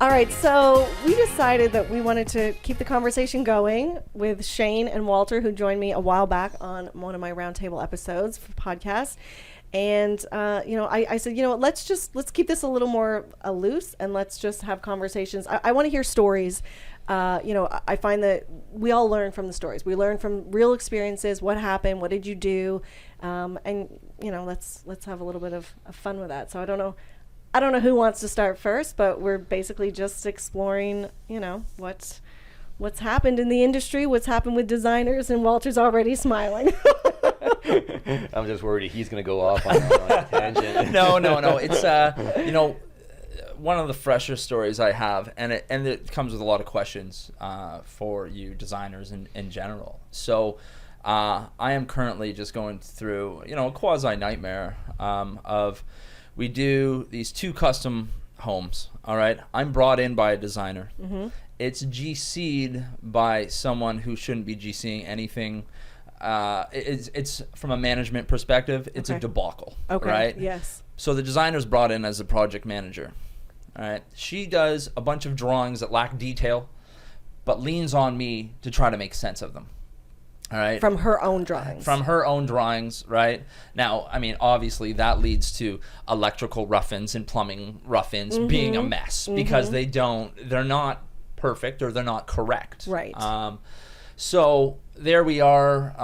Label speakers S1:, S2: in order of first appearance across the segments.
S1: All right, so we decided that we wanted to keep the conversation going with Shane and Walter, who joined me a while back on one of my Roundtable episodes for podcasts. And, I said, let's keep this a little more loose and let's just have conversations. I want to hear stories. I find that we all learn from the stories. We learn from real experiences. What happened? What did you do? Let's have a little bit of fun with that. So I don't know who wants to start first, but we're basically just exploring, what's happened in the industry, what's happened with designers, and Walter's already smiling.
S2: I'm just worried he's going to go off on a tangent.
S3: No. It's, one of the fresher stories I have, and it comes with a lot of questions for you designers in general. So I am currently just going through, a quasi-nightmare of we do these 2 custom homes, all right? I'm brought in by a designer. Mm-hmm. It's GC'd by someone who shouldn't be GCing anything. It's from a management perspective, it's a debacle, right?
S1: Yes.
S3: So the designer's brought in as a project manager, all right? She does a bunch of drawings that lack detail, but leans on me to try to make sense of them, all right?
S1: From her own drawings.
S3: From her own drawings, right? Now, I mean, obviously that leads to electrical rough-ins and plumbing rough-ins being a mess because they're not perfect or they're not correct.
S1: Right.
S3: So there we are.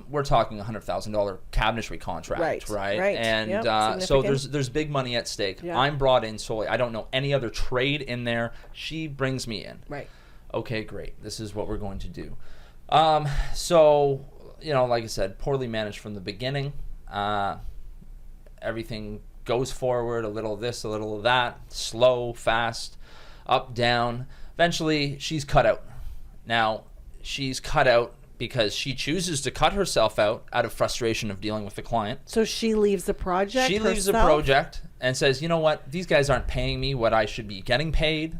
S3: We're talking $100,000 cabinetry contract, right? And
S1: yep,
S3: so there's big money at stake.
S1: Yeah.
S3: I'm brought in solely. I don't know any other trade in there. She brings me in.
S1: Right.
S3: Okay, great. This is what we're going to do. So like I said, poorly managed from the beginning. Everything goes forward, a little of this, a little of that, slow, fast, up, down. Eventually, she's cut out. Now, she's cut out because she chooses to cut herself out of frustration of dealing with the client.
S1: So she leaves the project
S3: She leaves the project and says, you know what, these guys aren't paying me what I should be getting paid.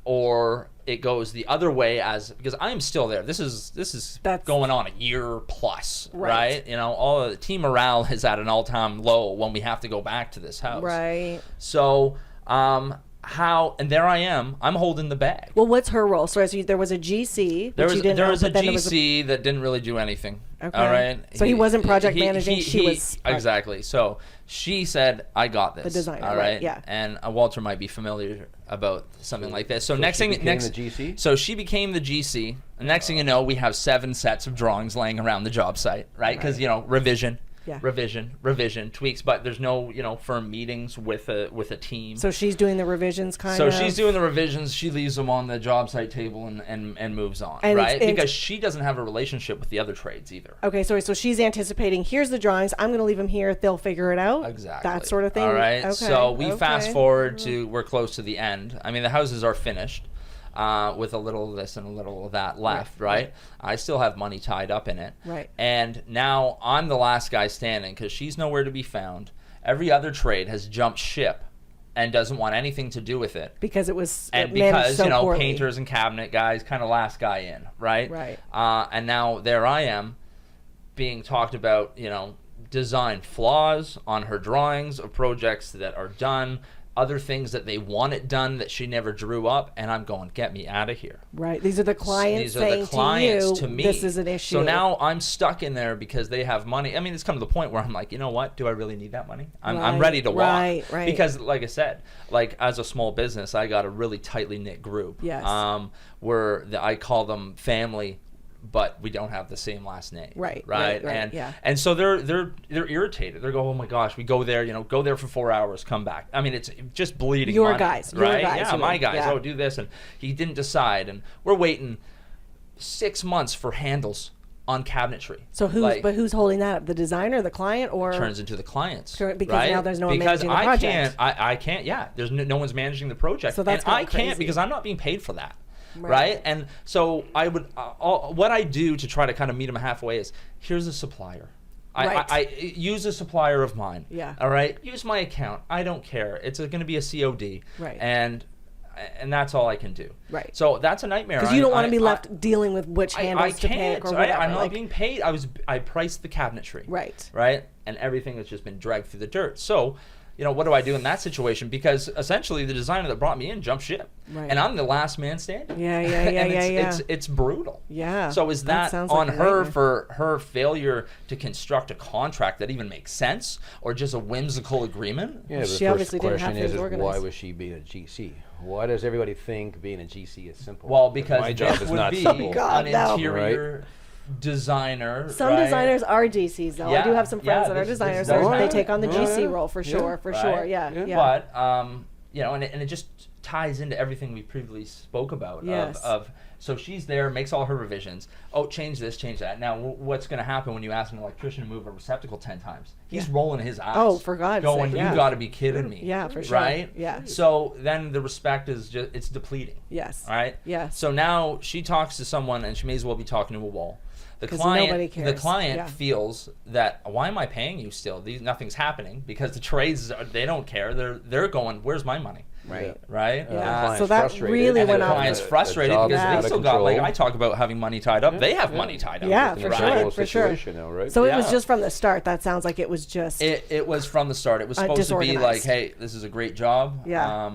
S3: Or it goes the other way because I'm still there. That's going on a year plus, right? All of the team morale is at an all-time low when we have to go back to this house.
S1: Right.
S3: So, and there I am. I'm holding the bag.
S1: Well, what's her role? So there was a GC.
S3: There was a GC that didn't really do anything.
S1: Okay.
S3: All right.
S1: So he wasn't project managing. She was
S3: exactly. So she said, "I got this."
S1: The designer.
S3: All right.
S1: Yeah.
S3: And Walter might be familiar about something like this. So
S2: she became the GC?
S3: So she became the GC. And next thing you know, we have 7 sets of drawings laying around the job site, right? Because revision. Yeah. Revision, tweaks, but there's no, firm meetings with a team.
S1: So she's doing the revisions
S3: So she's doing the revisions, she leaves them on the job site table and moves on, right? Because she doesn't have a relationship with the other trades either.
S1: Okay, so she's anticipating, here's the drawings, I'm going to leave them here, they'll figure it out.
S3: Exactly.
S1: That sort of thing.
S3: All right,
S1: okay.
S3: So we fast forward to, we're close to the end. I mean, the houses are finished. With a little of this and a little of that left, right? I still have money tied up in it.
S1: Right.
S3: And now I'm the last guy standing because she's nowhere to be found. Every other trade has jumped ship and doesn't want anything to do with it.
S1: Because it was
S3: because,
S1: so poorly.
S3: Painters and cabinet guys, kind of last guy in, right?
S1: Right.
S3: And now there I am being talked about, design flaws on her drawings of projects that are done, other things that they wanted done that she never drew up, and I'm going, get me out of here.
S1: Right. These are the clients saying to you, this is an issue.
S3: So now I'm stuck in there because they have money. I mean, it's come to the point where I'm like, you know what? Do I really need that money? I'm ready to walk.
S1: Right.
S3: Because, like I said, as a small business, I got a really tightly knit group.
S1: Yes.
S3: Where I call them family, but we don't have the same last name.
S1: Right.
S3: And so they're irritated. They're going, oh my gosh, we go there, go there for 4 hours, come back. I mean, it's just bleeding
S1: your
S3: money,
S1: guys,
S3: right?
S1: Yeah,
S3: my guys.
S1: Yeah.
S3: Oh, do this, and he didn't decide, and we're waiting 6 months for handles on cabinetry.
S1: So who's holding that up? The designer, the client, or
S3: turns into the clients?
S1: Because
S3: right?
S1: now there's no one managing the project.
S3: I can't. Yeah, there's no one's managing the project,
S1: so that's
S3: and I
S1: crazy.
S3: can't because I'm not being paid for that. Right. And so I would, what I do to try to kind of meet them halfway is, here's a supplier. I use a supplier of mine.
S1: Yeah.
S3: All right. Use my account. I don't care. It's going to be a COD.
S1: Right.
S3: And that's all I can do.
S1: Right.
S3: So that's a nightmare.
S1: Because you don't want to be left dealing with which handles to pick or whatever.
S3: I'm not being paid. I priced the cabinetry.
S1: Right.
S3: Right. And everything has just been dragged through the dirt. So what do I do in that situation? Because essentially the designer that brought me in jumped ship,
S1: Right.
S3: and I'm the last man standing.
S1: Yeah.
S3: And it's brutal.
S1: Yeah.
S3: So is that
S1: sounds
S3: on
S1: like a
S3: her
S1: nightmare.
S3: for her failure to construct a contract that even makes sense, or just a whimsical agreement?
S2: Yeah, but
S1: She
S2: the
S1: obviously
S2: first
S1: didn't have
S2: question
S1: things
S2: is why
S1: organized.
S2: was she being a GC? Why does everybody think being a GC is simple?
S3: Well, because
S2: my job
S3: this
S2: is
S3: would
S2: not
S3: be
S2: simple.
S1: God,
S3: an
S1: no.
S3: interior designer.
S1: Some
S3: right?
S1: designers are GCs, though. I do
S3: Yeah,
S1: have some friends that are
S3: this
S1: designers.
S3: does
S1: They
S3: happen.
S1: take on the
S2: Yeah,
S1: GC
S2: yeah.
S1: role for
S2: Yeah.
S1: sure,
S3: Right.
S1: sure. Yeah.
S3: But and it just ties into everything we previously spoke about.
S1: Yes.
S3: Of so she's there, makes all her revisions. Oh, change this, change that. Now, what's going to happen when you ask an electrician to move a receptacle 10 times? He's rolling his eyes.
S1: Oh, for God's
S3: going,
S1: sake, yeah.
S3: You got to be kidding me.
S1: Yeah, for sure.
S3: Right?
S1: Yeah.
S3: So then the respect is just, it's depleting.
S1: Yes.
S3: Right?
S1: Yes.
S3: So now she talks to someone, and she may as well be talking to a wall. The
S1: 'Cause
S3: client,
S1: nobody cares.
S3: the client
S1: Yeah.
S3: feels that, why am I paying you still? Nothing's happening, because the trades, they don't care. They're going, where's my money?
S1: Right.
S3: Right?
S1: Yeah.
S2: The
S1: So
S2: client's
S1: that
S2: frustrated,
S1: really
S3: And
S1: went
S3: the
S1: out.
S3: client's
S2: The
S3: frustrated
S2: job
S3: because
S2: is
S3: they
S2: out of
S3: still got, like,
S2: control.
S3: I talk about having money tied up. They have money tied up.
S1: Yeah,
S2: Just
S1: for
S2: an
S1: sure,
S2: unusual
S1: for sure.
S2: situation now, right?
S1: So it was
S3: Yeah.
S1: just from the start. That sounds like it was just.
S3: It was from the start. It was supposed to be like,
S1: disorganized.
S3: hey, this is a great job.
S1: Yeah.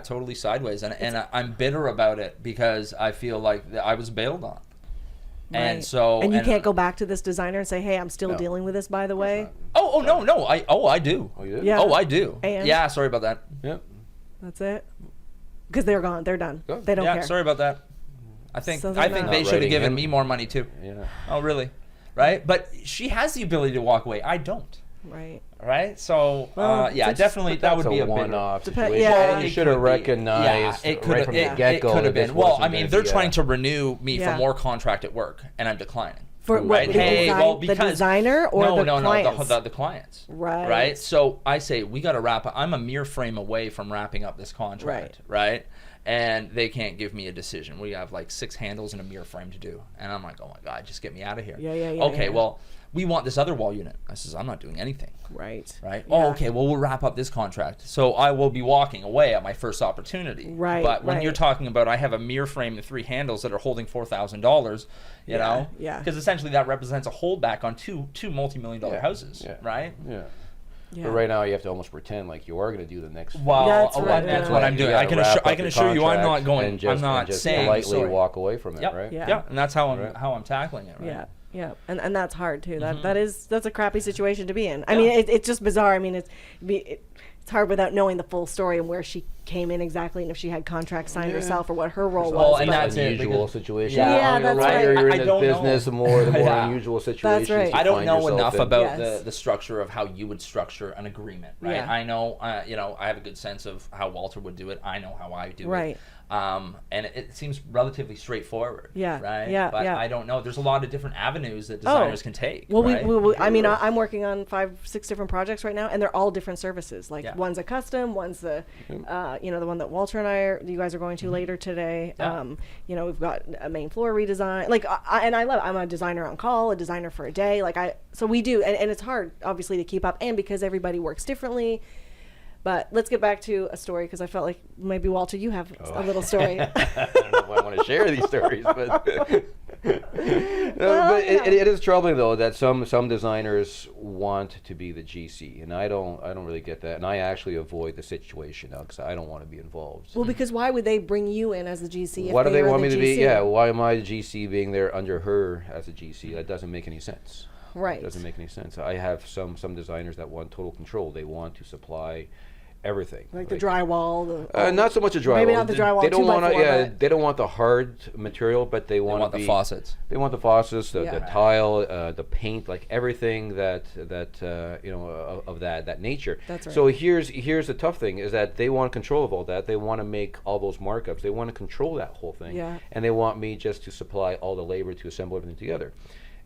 S3: Totally sideways. And I'm bitter about it because I feel like I was bailed on. And
S1: Right.
S3: so
S1: And you can't go back to this designer and say, "Hey, I'm still
S2: No.
S1: dealing with this, by the way."
S3: No. I do.
S2: Oh, you did?
S1: Yeah.
S3: Oh, I do.
S1: And?
S3: Yeah, sorry about that.
S2: Yeah.
S1: That's it. Because they're gone. They're done.
S2: Good.
S1: They don't
S3: Yeah,
S1: care.
S3: sorry about that. I think
S1: So they're not-
S3: they
S2: Not
S3: should have
S2: writing
S3: given
S2: him.
S3: me more money too.
S2: Yeah.
S3: Oh, really? Right? But she has the ability to walk away. I don't.
S1: Right.
S3: Right? So,
S1: Well,
S3: yeah,
S1: it's-
S3: definitely
S2: But
S3: that
S2: that's
S3: would be a
S2: one-off
S1: Dep-
S2: situation.
S1: yeah.
S2: And you
S3: It
S2: should have
S3: could be.
S2: recognized
S3: Yeah, it could
S2: right
S3: have
S2: from
S3: it,
S2: the get-go
S3: it could
S2: that
S3: have
S2: this
S3: been. Well,
S2: wasn't
S3: I mean,
S2: gonna
S3: they're
S2: be
S3: trying to renew me
S1: Yeah.
S3: for more contract at work, and I'm declining.
S1: For
S3: Right.
S1: what? The,
S3: Hey,
S1: design,
S3: well,
S1: the
S3: because-
S1: designer or
S3: no,
S1: the
S3: no,
S1: clients?
S3: no, the clients.
S1: Right.
S3: Right. So I say we got to wrap up. I'm a mere frame away from wrapping up this contract. Right. And they can't give me a decision. We have like 6 handles and a mirror frame to do, and I'm like, oh my god, just get me out of here.
S1: Yeah.
S3: Okay, well, we want this other wall unit. I says, I'm not doing anything.
S1: Right.
S3: Right.
S1: Yeah.
S3: Oh, okay. Well, we'll wrap up this contract. So I will be walking away at my first opportunity.
S1: Right,
S3: But when you're
S1: right.
S3: talking about, I have a mirror frame and 3 handles that are holding $4,000. You know.
S1: yeah.
S3: Because essentially that represents a holdback on two multi-million-dollar
S2: Yeah,
S3: houses.
S2: yeah.
S3: Right.
S2: Yeah.
S1: Yeah.
S2: But right now, you have to almost pretend like you are going to do the next.
S3: Well,
S1: That's right,
S3: that's
S1: yeah.
S3: what I'm
S2: You
S3: doing.
S2: gotta
S3: I can
S2: wrap up
S3: I can
S2: your
S3: assure you, I'm not
S2: contract
S3: going.
S2: and just,
S3: I'm not
S2: and just
S3: saying
S2: politely
S3: sorry.
S2: walk away from it,
S3: Yep.
S2: right?
S1: Yeah.
S3: Yeah, and that's how I'm
S2: Right.
S3: tackling it. Right.
S1: Yeah, and that's hard too.
S3: Mm-hmm.
S1: That's a crappy situation to be in. I mean, it's just bizarre. I mean, it's hard without knowing the full story and where she came in exactly, and if she had contracts signed herself or what her role
S3: Well,
S1: was.
S3: and
S1: but-
S3: that's it,
S2: Unusual
S3: because-
S2: situation.
S1: Yeah,
S2: the
S1: that's
S2: longer
S1: right.
S2: you're
S3: I
S2: in this
S3: don't know.
S2: business, the more
S3: Yeah.
S2: unusual situations.
S1: right.
S2: you
S3: I don't
S2: find
S3: know
S2: yourself
S3: enough
S2: in.
S3: about
S1: Yes.
S3: the structure of how you would structure an agreement, right?
S1: Yeah.
S3: I know, I have a good sense of how Walter would do it. I know how I do
S1: Right.
S3: it. And it seems relatively straightforward.
S1: Yeah,
S3: Right.
S1: yeah,
S3: But
S1: yeah.
S3: I don't know. There's a lot of different avenues that designers can take.
S1: Well,
S3: right?
S1: I mean, I'm working on 5-6 different projects right now, and they're all different services. Like
S3: Yeah.
S1: one's a custom, one's the, the one that Walter and you guys are going to later today.
S3: Yeah.
S1: We've got a main floor redesign. Like, and I love. I'm a designer on call, a designer for a day. So we do, and it's hard, obviously, to keep up, and because everybody works differently. But let's get back to a story, because I felt like maybe, Walter, you have a little story.
S2: I don't know if I want to share these stories, but
S1: Well,
S2: it is troubling though that some designers want to be the GC, and I don't really get that, and I actually avoid the situation now because I don't want to be involved.
S1: Well, because why would they bring you in as a GC?
S2: Why do they
S1: are
S2: want
S1: the
S2: me to be?
S1: GC?
S2: Yeah, why am I the GC being there under her as a GC? That doesn't make any sense.
S1: Right.
S2: It doesn't make any sense. I have some designers that want total control. They want to supply everything.
S1: Like the drywall.
S2: Not so much a drywall.
S1: Maybe not the drywall.
S2: They don't
S1: 2x4,
S2: want to. Yeah,
S1: but-
S2: they don't want the hard material, but they
S3: They
S2: want
S3: want
S2: to
S3: the
S2: be,
S3: faucets.
S2: They want the faucets, the
S1: Yeah.
S2: tile, the paint, like everything that of that nature.
S1: That's right.
S2: So here's the tough thing is that they want control of all that. They want to make all those markups. They want to control that whole thing.
S1: Yeah.
S2: And they want me just to supply all the labor to assemble everything together.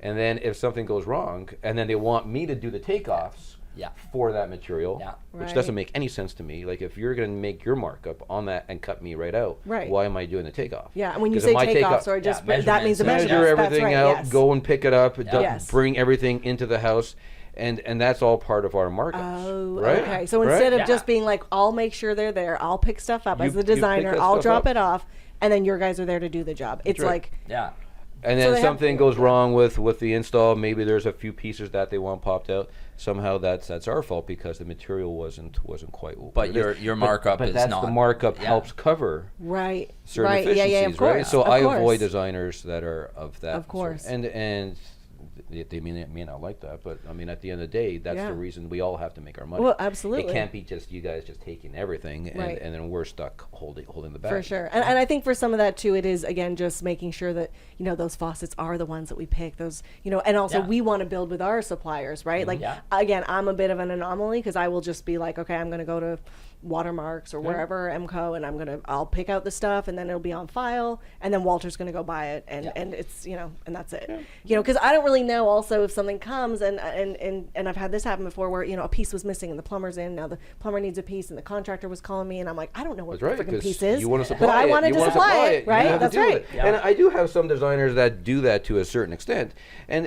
S2: And then if something goes wrong, and then they want me to do the takeoffs.
S3: Yeah.
S2: For that material,
S3: Yeah.
S2: which
S1: Right.
S2: doesn't make any sense to me. Like if you're going to make your markup on that and cut me right out,
S1: Right.
S2: why am I doing the takeoff?
S1: Yeah, and when you
S2: 'Cause
S1: say
S2: if my
S1: takeoffs, or just
S3: Yeah,
S1: that means the
S3: measurements.
S2: measure
S1: measurements. That's
S2: everything
S1: right,
S2: out,
S1: yes.
S2: go and pick it up,
S1: Yes.
S2: bring everything into the house, and that's all part of our markups.
S1: Oh,
S2: right?
S1: okay. So
S2: Right?
S1: instead of
S3: Yeah.
S1: just being like, I'll make sure they're there, I'll pick stuff up
S2: You-
S1: as the
S2: you pick
S1: designer,
S2: that
S1: I'll
S2: stuff
S1: drop
S2: up.
S1: it off, and then your guys are there to do the job. It's
S2: right.
S1: like,
S3: Yeah.
S2: And
S1: So
S2: then
S1: they have
S2: something
S1: to-
S2: goes wrong with the install. Maybe there's a few pieces that they want popped out. Somehow that's our fault because the material wasn't quite.
S3: But
S2: what it is.
S3: your markup
S2: but
S3: is
S2: that's
S3: not.
S2: the markup
S3: yeah.
S2: helps cover
S1: Right.
S2: certain
S1: right.
S2: efficiencies,
S1: Yeah. Of
S2: right?
S1: course.
S2: So
S1: of
S2: I
S1: course.
S2: avoid designers that are of that.
S1: Of course.
S2: And they may not like that, but I mean, at the end of the day, that's
S1: Yeah.
S2: the reason we all have to make our money.
S1: Well, absolutely.
S2: It can't be just you guys just taking everything, and,
S1: Right.
S2: and then we're stuck holding the bag.
S1: For sure. And I think for some of that too, it is, again, just making sure that, those faucets are the ones that we pick, those, and also
S3: Yeah.
S1: we want to build with our suppliers, right? Like,
S3: Yeah.
S1: again, I'm a bit of an anomaly because I will just be like, okay, I'm going to go to Watermarks or wherever, MCO, and I'll pick out the stuff and then it'll be on file and then Walter's going to go buy it and it's, and that's it. Because I don't really know also if something comes and I've had this happen before where, a piece was missing and the plumber's in, now the plumber needs a piece and the contractor was calling me and I'm like, I don't know what
S2: That's right,
S1: the freaking
S2: 'cause
S1: piece is,
S2: you want to supply
S1: but I
S2: it.
S1: wanted
S2: You
S1: to
S2: wanna
S1: supply it,
S2: You
S1: right?
S2: have to
S1: That's
S2: do
S1: right.
S2: it. And I do have some designers that do that to a certain extent, and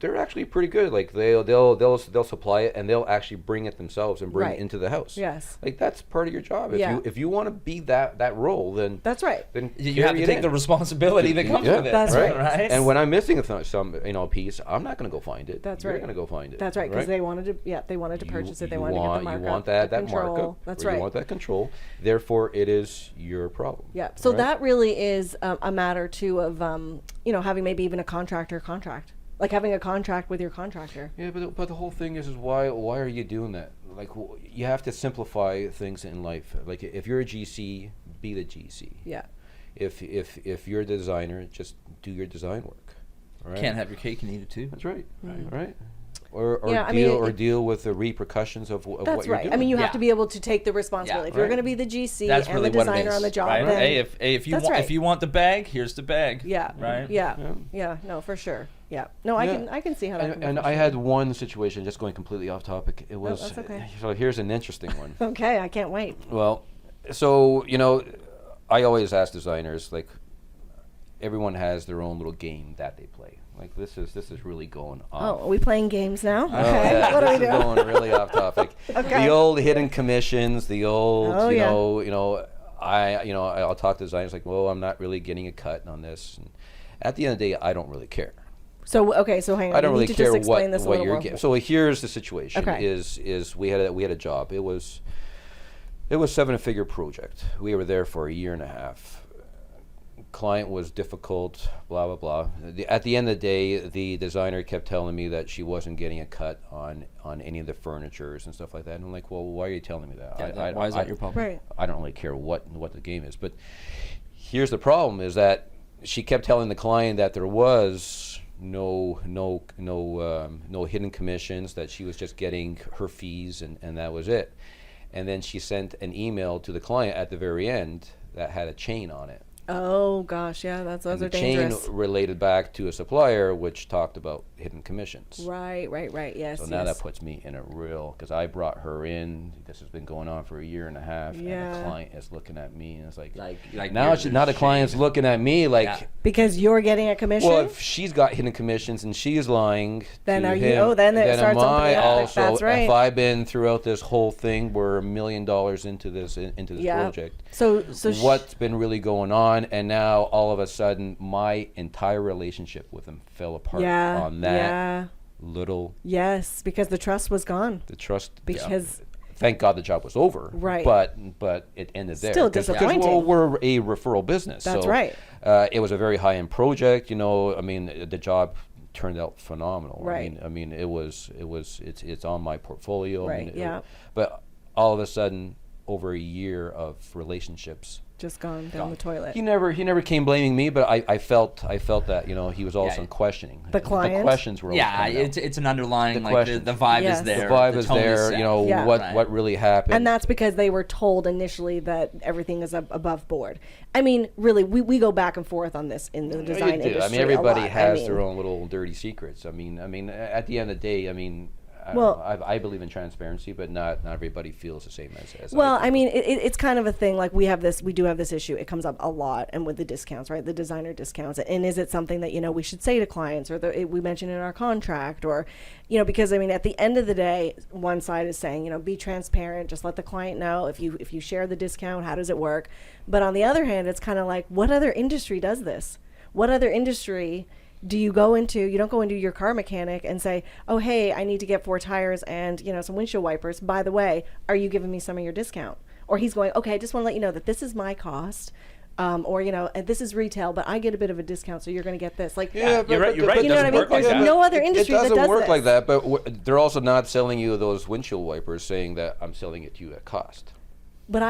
S2: they're actually pretty good. Like they'll supply it and they'll actually bring it themselves and bring
S1: Right.
S2: it into the house.
S1: Yes.
S2: Like that's part of your job.
S1: Yeah.
S2: If you want to be that role, then
S1: That's right.
S2: then
S3: You have
S2: carry
S3: to
S2: it
S3: take
S2: in.
S3: the responsibility that comes
S2: Yeah,
S3: with it.
S1: That's right.
S3: right?
S2: And when I'm missing some piece, I'm not going to go find it.
S1: That's
S2: You're
S1: right.
S2: going to go find it.
S1: That's right, because they wanted to purchase it. They wanted to get the markup.
S2: You want that
S1: control.
S2: markup.
S1: That's
S2: or
S1: right.
S2: You want that control. Therefore, it is your problem.
S1: Yeah. So
S2: right?
S1: that really is a matter too of having maybe even a contractor contract, like having a contract with your contractor.
S2: Yeah, but the whole thing is why are you doing that? Like you have to simplify things in life. Like if you're a GC, be the GC.
S1: Yeah.
S2: If you're a designer, just do your design work. All right?
S3: Can't have your cake and eat it too.
S2: That's right. Right. Or
S1: Yeah, I
S2: deal
S1: mean,
S2: deal with the repercussions of what
S1: That's
S2: you're
S1: right.
S2: doing.
S1: I mean, you have
S3: Yeah.
S1: to be able to take the responsibility.
S3: Yeah.
S1: If you're
S2: Right.
S1: going to be the GC
S3: That's
S1: and
S3: really
S1: the
S3: what it
S1: designer
S3: is,
S1: on the job,
S3: right?
S1: then
S3: Hey, if you
S1: That's
S3: want
S1: right.
S3: if you want the bag, here's the bag.
S1: yeah,
S3: Right.
S1: yeah,
S2: Yeah.
S1: yeah, no, for sure. Yeah, no, I
S2: Yeah.
S1: can see how that.
S2: And,
S1: can go
S2: and
S1: for
S2: I
S1: sure.
S2: had one situation, just going completely off topic. It was
S1: that's okay.
S2: so here's an interesting one.
S1: Okay, I can't wait.
S2: Well, so I always ask designers, like, everyone has their own little game that they play. Like this is really going off.
S1: Oh, are we playing games now?
S2: Oh,
S1: Okay,
S2: yeah,
S1: what are we
S2: this is
S1: doing?
S2: going really off topic.
S1: Okay.
S2: The old hidden commissions, the old,
S1: Oh, yeah.
S2: I'll talk to designers like, well, I'm not really getting a cut on this. And at the end of the day, I don't really care.
S1: So okay, so hang on.
S2: I don't
S1: you
S2: really
S1: need to
S2: care
S1: just explain
S2: what
S1: this a
S2: what
S1: little
S2: you're
S1: more.
S2: getting. So here's the situation:
S1: Okay.
S2: is we had a job. It was 7-figure project. We were there for a year and a half. Client was difficult. Blah blah blah. At the end of the day, the designer kept telling me that she wasn't getting a cut on any of the furnitures and stuff like that. And I'm like, well, why are you telling me that?
S3: Why is that your problem?
S1: Right.
S2: I don't really care what the game is. But here's the problem: is that she kept telling the client that there was no hidden commissions, that she was just getting her fees and that was it. And then she sent an email to the client at the very end that had a chain on it.
S1: Oh gosh, yeah, those
S2: And
S1: are
S2: the chain
S1: dangerous.
S2: related back to a supplier which talked about hidden commissions.
S1: Right. Yes.
S2: So now
S1: yes.
S2: that puts me in a real, because I brought her in. This has been going on for a year and a half, and
S1: Yeah.
S2: the client is looking at me, and it's like
S3: Now
S2: now the client's looking at me like,
S3: Yeah.
S1: Because you're getting a commission.
S2: well, if she's got hidden commissions and she's lying,
S1: Then
S2: to
S1: are you-
S2: him,
S1: oh, then it
S2: then
S1: starts
S2: am
S1: opening
S2: I
S1: up.
S2: also?
S1: That's right.
S2: If I've been throughout this whole thing, we're $1 million into this
S1: Yeah.
S2: project.
S1: So
S2: What's been really going on, and now all of a sudden my entire relationship with him fell apart
S1: yeah,
S2: on that
S1: yeah,
S2: little
S1: yes, because the trust was gone.
S2: the trust.
S1: Because
S2: Thank God the job was over.
S1: Right.
S2: But it ended there.
S1: Still
S2: 'Cause,
S1: disappointing.
S2: well, we're a referral business.
S1: That's
S2: so,
S1: right.
S2: It was a very high-end project. I mean, the job turned out phenomenal.
S1: Right.
S2: I mean, it's on my portfolio. I
S1: Right,
S2: mean,
S1: yeah.
S2: But all of a sudden, over a year of relationships,
S1: just gone down the toilet.
S2: he never came blaming me, but I felt that he was also
S3: Yeah.
S2: questioning
S1: The client?
S2: The questions were always
S3: Yeah,
S2: coming out.
S3: it's an underlying
S2: The
S3: the
S2: questions.
S3: vibe
S1: Yes.
S3: is there.
S2: The vibe is
S3: tone
S2: there.
S3: set.
S1: Yeah.
S2: What really happened.
S1: And that's because they were told initially that everything is above board. I mean, really, we go back and forth on this in the
S2: No,
S1: design
S2: you do.
S1: industry.
S2: I mean, everybody
S1: a lot.
S2: has their own little dirty secrets. I mean, at the end of the day, I mean,
S1: Well-
S2: I believe in transparency, but not everybody feels the same as
S1: Well,
S2: I
S1: I
S2: do.
S1: mean, it's kind of a thing. Like we do have this issue. It comes up a lot, and with the discounts, right? The designer discounts. And is it something that we should say to clients, or we mention in our contract, or because I mean, at the end of the day, one side is saying be transparent, just let the client know if you share the discount, how does it work? But on the other hand, it's kind of like, what other industry does this? what other industry do you go into? You don't go into your car mechanic and say, oh, hey, I need to get 4 tires and, some windshield wipers. By the way, are you giving me some of your discount? Or he's going, okay, I just want to let you know that this is my cost. Or, and this is retail, but I get a bit of a discount, so you're going to get this. Like,
S3: you're right. You know what I mean?
S1: There's no other industry that does
S2: doesn't work
S1: this.
S2: like that, but they're also not selling you those windshield wipers saying that I'm selling it to you at cost.
S1: But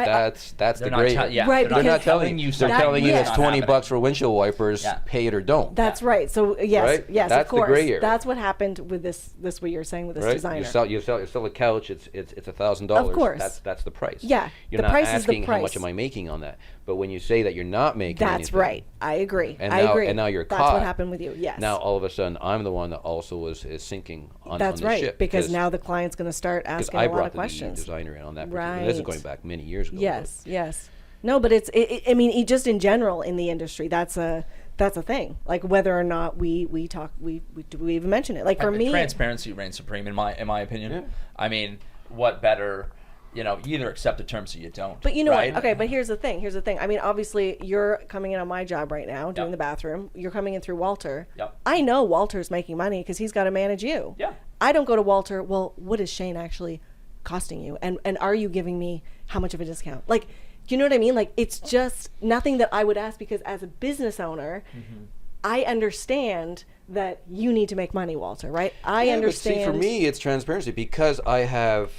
S2: that's the
S3: not
S2: gray.
S1: Right,
S2: they're not telling you. They're telling you it's $20 for windshield wipers.
S3: Yeah.
S2: Pay it or don't.
S1: That's right. So yes,
S2: Right?
S1: yes,
S2: That's
S1: of course.
S2: the gray area.
S1: That's what happened with this what you're saying with this
S2: Right?
S1: designer.
S2: You sell a couch. It's $1,000.
S1: Of course.
S2: That's the price.
S1: Yeah,
S2: You're
S1: the
S2: not
S1: price is the
S2: asking how much
S1: price.
S2: am I making on that. But when you say that you're not making
S1: That's
S2: anything,
S1: right. I agree.
S2: And
S1: I agree.
S2: And now you're
S1: That's
S2: caught.
S1: what happened with you. Yes.
S2: Now all of a sudden I'm the one that also is sinking on
S1: That's
S2: the
S1: right.
S2: ship
S1: Because now the client's going to start asking
S2: I
S1: a lot
S2: brought
S1: of
S2: the
S1: questions.
S2: designer in on that. Right. This is going back many years ago.
S1: Yes. Yes. No, but just in general in the industry, that's a thing. Like whether or not we talk, we even mention it. Like for me,
S3: transparency reigns supreme in my opinion.
S2: Yeah.
S3: I mean, what better? You either accept the terms or you don't.
S1: But you know
S3: right?
S1: what? Okay, but here's the thing. I mean, obviously, you're coming in on my job right now, doing
S3: Yep.
S1: the bathroom. You're coming in through Walter.
S3: Yep.
S1: I know Walter's making money because he's got to manage you.
S3: Yeah.
S1: I don't go to Walter, well, what is Shane actually costing you? And are you giving me how much of a discount? Like, do you know what I mean? Like, it's just nothing that I would ask because as a business owner, I understand that you need to make money, Walter, right? I understand.
S2: But see, for me, it's transparency because I have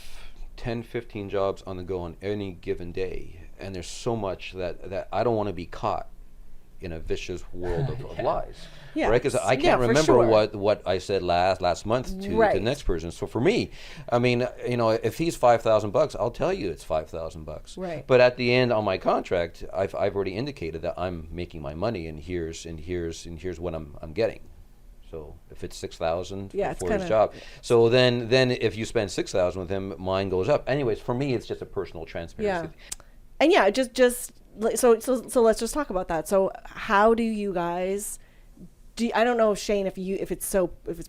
S2: 10, 15 jobs on the go on any given day, and there's so much that I don't want to be caught in a vicious world of lies.
S1: Yeah.
S2: Right? Because I can't remember what I said last month to the next person. So for me, I mean, if he's $5,000, I'll tell you it's $5,000.
S1: Right.
S2: But at the end on my contract, I've already indicated that I'm making my money, and here's what I'm getting. So if it's $6,000 for his job, so then if you spend $6,000 with him, mine goes up. Anyways, for me, it's just a personal transparency.
S1: Yeah, and so let's just talk about that. So how do you guys? I don't know, Shane, if it's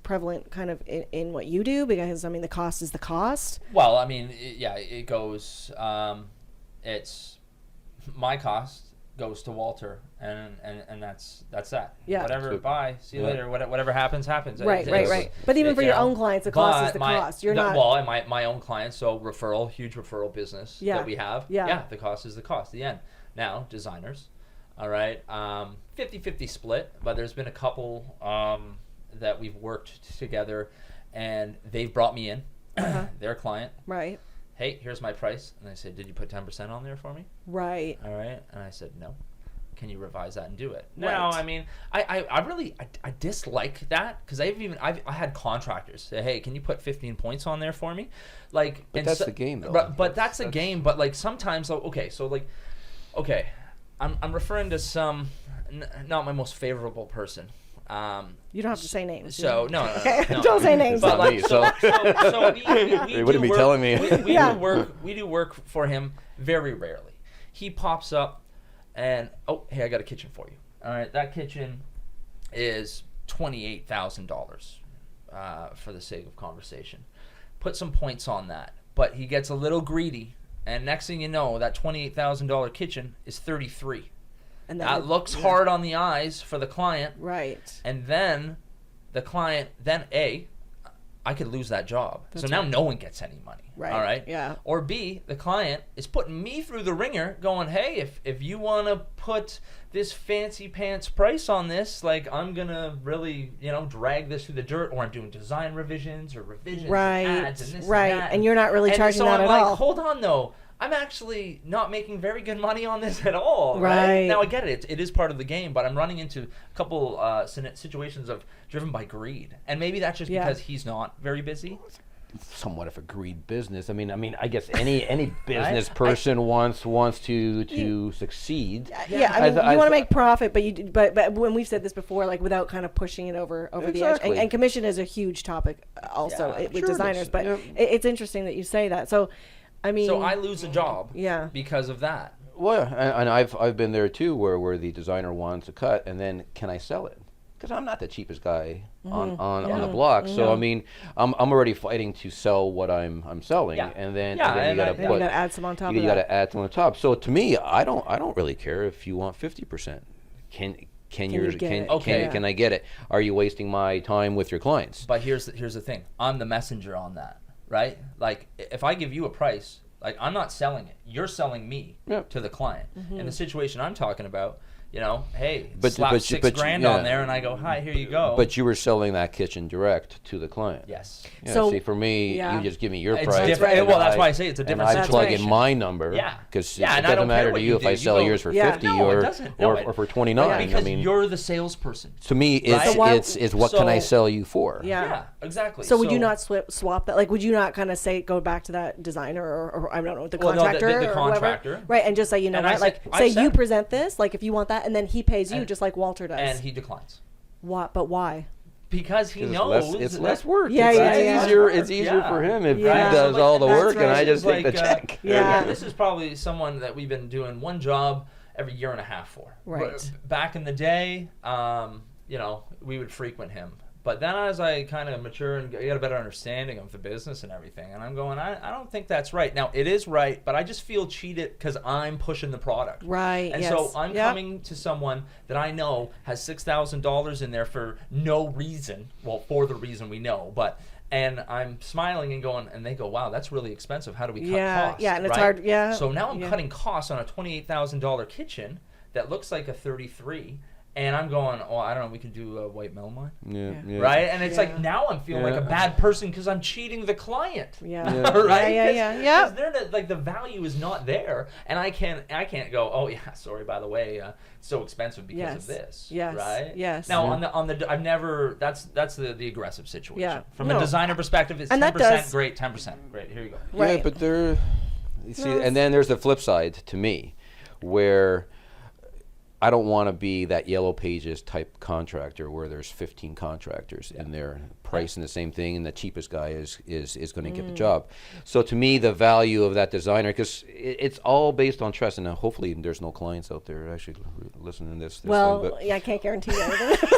S1: prevalent kind of in what you do, because I mean the cost is the cost.
S3: Well, I mean, it goes. It's my cost goes to Walter, and that's that.
S1: Yeah.
S3: Whatever. Bye. See you later. Whatever happens.
S1: Right. But even for your own clients, the cost is the cost. You're not.
S3: Well, and my own clients, so huge referral business that we have.
S1: Yeah.
S3: The cost is the cost. The end. Now, designers. All right, 50-50 split, but there's been a couple that we've worked together, and they've brought me in, their client.
S1: Right.
S3: Hey, here's my price. And I said, did you put 10% on there for me?
S1: Right.
S3: All right. And I said, no. Can you revise that and do it?
S1: Right.
S3: No, I mean, I really dislike that because I had contractors say, hey, can you put 15 points on there for me? Like,
S2: but that's the game, though.
S3: But that's the game. But like sometimes, I'm referring to some, not my most favorable person.
S1: You don't have to say names.
S3: So no.
S1: Don't say names.
S2: But like, so
S3: we
S2: wouldn't be telling me.
S3: We do work for him very rarely. He pops up, and hey, I got a kitchen for you. All right, that kitchen is $28,000 for the sake of conversation. Put some points on that, but he gets a little greedy. And next thing you know, that $28,000 kitchen is $33,000. And that looks hard on the eyes for the client.
S1: Right.
S3: And then the client, I could lose that job. So now no one gets any money.
S1: Right.
S3: All right?
S1: Yeah.
S3: Or B, the client is putting me through the ringer going, hey, if you want to put this fancy pants price on this, like I'm going to really, drag this through the dirt, or I'm doing design revisions and ads and this and that.
S1: And you're not really charging that at all.
S3: Hold on though. I'm actually not making very good money on this at all.
S1: Right.
S3: Now I get it. It is part of the game, but I'm running into a couple situations of driven by greed, and maybe that's just because he's not very busy.
S2: Somewhat of a greed business. I mean, I guess any business person wants to succeed.
S1: Yeah, I mean, you want to make profit, but when we've said this before, like without kind of pushing it over the edge, and commission is a huge topic also with designers. But it's interesting that you say that. So. So
S3: I lose a job because of that.
S2: Well, and I've been there too, where the designer wants a cut, and then can I sell it? Because I'm not the cheapest guy on the block. So I mean, I'm already fighting to sell what I'm selling, and then you gotta
S1: add some on top.
S2: You gotta add some on top. So to me, I don't really care if you want 50%. can
S1: you get it?
S3: Okay.
S2: can I get it? Are you wasting my time with your clients?
S3: But here's the thing. I'm the messenger on that, right? Like, if I give you a price, like, I'm not selling it. You're selling me to the client. In the situation I'm talking about, you know, hey, slap $6,000 on there, and I go, hi, here you go.
S2: But you were selling that kitchen direct to the client.
S3: Yes.
S2: Yeah,
S1: So-
S2: see, for me,
S1: Yeah.
S2: you just give me your
S3: It's
S2: price.
S3: different.
S2: and
S3: Well, that's why I say it's a
S2: and
S3: different
S2: I plug in
S3: situation.
S2: my number.
S3: Yeah.
S2: Because
S3: Yeah,
S2: it
S3: and I
S2: doesn't
S3: don't care
S2: matter
S3: what
S2: to
S3: you
S2: you if
S3: do.
S2: I
S3: You
S2: sell
S3: go-
S2: yours for
S3: Yeah,
S2: 50
S3: no, it
S2: or
S3: doesn't. No,
S2: or for 29.
S3: Because
S2: I mean,
S3: you're the salesperson.
S2: to me, it's
S3: Right?
S1: So why-
S2: it's what can I
S3: so-
S2: sell you for?
S1: Yeah.
S3: Exactly.
S1: So would you not swap that? Like, would you not kind of say go back to that designer or I don't know, the
S3: Well, no,
S1: contractor
S3: the
S1: or
S3: contractor.
S1: whoever, right? And just say, you know
S3: And I
S1: what,
S3: said-
S1: like
S3: I
S1: say
S3: said-
S1: you present this, like if you want that, and then he pays you
S3: And-
S1: just like Walter does.
S3: And he declines.
S1: What? But why?
S3: Because he
S2: 'Cause
S3: knows
S2: it's less work.
S1: Yeah,
S2: it's,
S1: yeah,
S2: it's
S1: yeah.
S2: easier. It's easier
S3: Yeah.
S2: for him if
S1: Yeah.
S2: he does
S3: So, like,
S2: all the
S1: that's
S2: work and I
S1: right.
S2: just take the
S3: Like,
S2: check.
S1: Yeah.
S3: This is probably someone that we've been doing one job every year and a half for.
S1: Right.
S3: Back in the day, you know, we would frequent him. But then as I kind of mature and get a better understanding of the business and everything, and I'm going, I don't think that's right. Now, it is right, but I just feel cheated because I'm pushing the product.
S1: Right.
S3: And
S1: yes.
S3: so I'm
S1: Yep.
S3: coming to someone that I know has $6,000 in there for no reason. Well, for the reason we know, but and I'm smiling and going, and they go, "Wow, that's really expensive. How do we cut
S1: Yeah,
S3: costs?"
S1: yeah, and it's
S3: right?
S1: hard- yeah,
S3: So now I'm
S1: yeah.
S3: cutting costs on a $28,000 kitchen that looks like a 33, and I'm going, "Oh, I don't know. We can do a white melamine."
S2: Yeah, yeah.
S3: Right, and it's
S1: Yeah.
S3: like now I'm feeling like a
S2: Yeah.
S3: bad person because I'm cheating the client.
S1: Yeah.
S2: Yeah.
S3: Right?
S1: Yeah.
S3: Because they're not, like the value is not there, and I can't go. Oh yeah, sorry. By the way, it's so expensive because
S1: Yes.
S3: of this.
S1: Yes.
S3: Right.
S1: Yes.
S3: Now
S1: Yeah.
S3: on the I've never the aggressive situation.
S1: Yeah.
S3: From
S1: No.
S3: a designer perspective, it's
S1: And that
S3: 10%
S1: does-
S3: great, 10% great. Here you go.
S2: Yeah,
S1: Right.
S2: but there, you see,
S1: No,
S2: and then there's the flip side to me, where I don't want to be that Yellow Pages type contractor where there's 15 contractors in there pricing the same thing, and the cheapest guy is going to get the job. So to me, the value of that designer, because it's all based on trust, and hopefully there's no clients out there actually listening to this.
S1: Well,
S2: thing, but,
S1: yeah, I can't guarantee anything.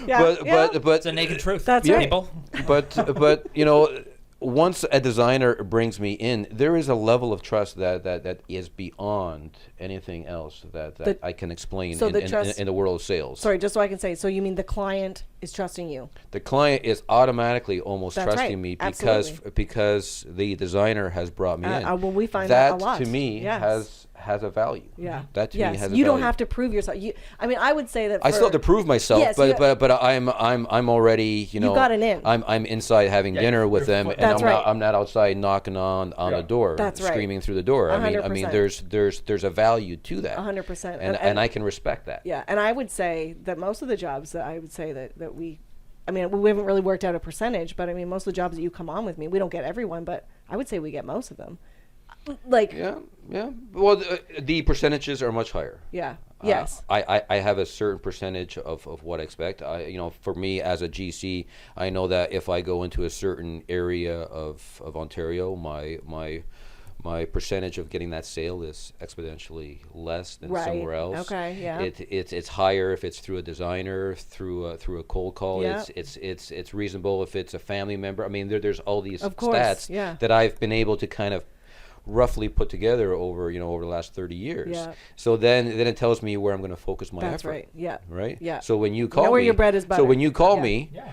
S1: Yeah, yeah.
S2: but
S3: It's a naked truth.
S1: That's
S2: Yeah.
S1: right.
S3: people.
S2: but you know, once a designer brings me in, there is a level of trust that is beyond anything else that I can explain
S1: So the trust-
S2: in the world of sales.
S1: Sorry, just so I can say. So you mean the client is trusting you?
S2: The client is automatically almost
S1: That's
S2: trusting
S1: right.
S2: me
S1: Absolutely.
S2: because the designer has brought me in.
S1: Well, we find that a lot.
S2: to me
S1: Yes.
S2: has a value.
S1: Yeah.
S2: That to
S1: yes.
S2: me has a
S1: You don't
S2: value.
S1: have to prove yourself. I mean, I would say that
S2: I still have to prove myself,
S1: Yes,
S2: but I'm already, you know,
S1: got an in.
S2: I'm inside having dinner with
S3: you're
S2: them,
S3: foot-
S2: and
S1: That's right.
S2: I'm not outside knocking on
S3: Yeah.
S2: the door,
S1: That's right.
S2: screaming through the door. I mean
S1: 100%.
S2: there's a value to that.
S1: 100%.
S2: And I can respect that.
S1: Yeah, and I would say that most of the jobs that I would say that we, I mean, we haven't really worked out a percentage, but I mean, most of the jobs that you come on with me, we don't get everyone, but I would say we get most of them. Like,
S2: Yeah. Well, the percentages are much higher.
S1: yeah, yes.
S2: I have a certain percentage of what I expect. For me as a GC, I know that if I go into a certain area of Ontario, my percentage of getting that sale is exponentially less than
S1: Right.
S2: somewhere else.
S1: Okay, yeah.
S2: It's higher if it's through a designer, through a cold call.
S1: Yeah.
S2: It's reasonable if it's a family member. I mean, there's all these
S1: Of course,
S2: stats
S1: yeah.
S2: that I've been able to kind of roughly put together over the last 30 years.
S1: Yeah.
S2: So then it tells me where I'm going to focus my
S1: That's
S2: effort.
S1: right. Yeah.
S2: Right?
S1: Yeah.
S2: So when you call
S1: where
S2: me,
S1: your bread is
S2: so
S1: buttered.
S2: when you call
S1: Yeah.
S2: me,
S3: Yeah.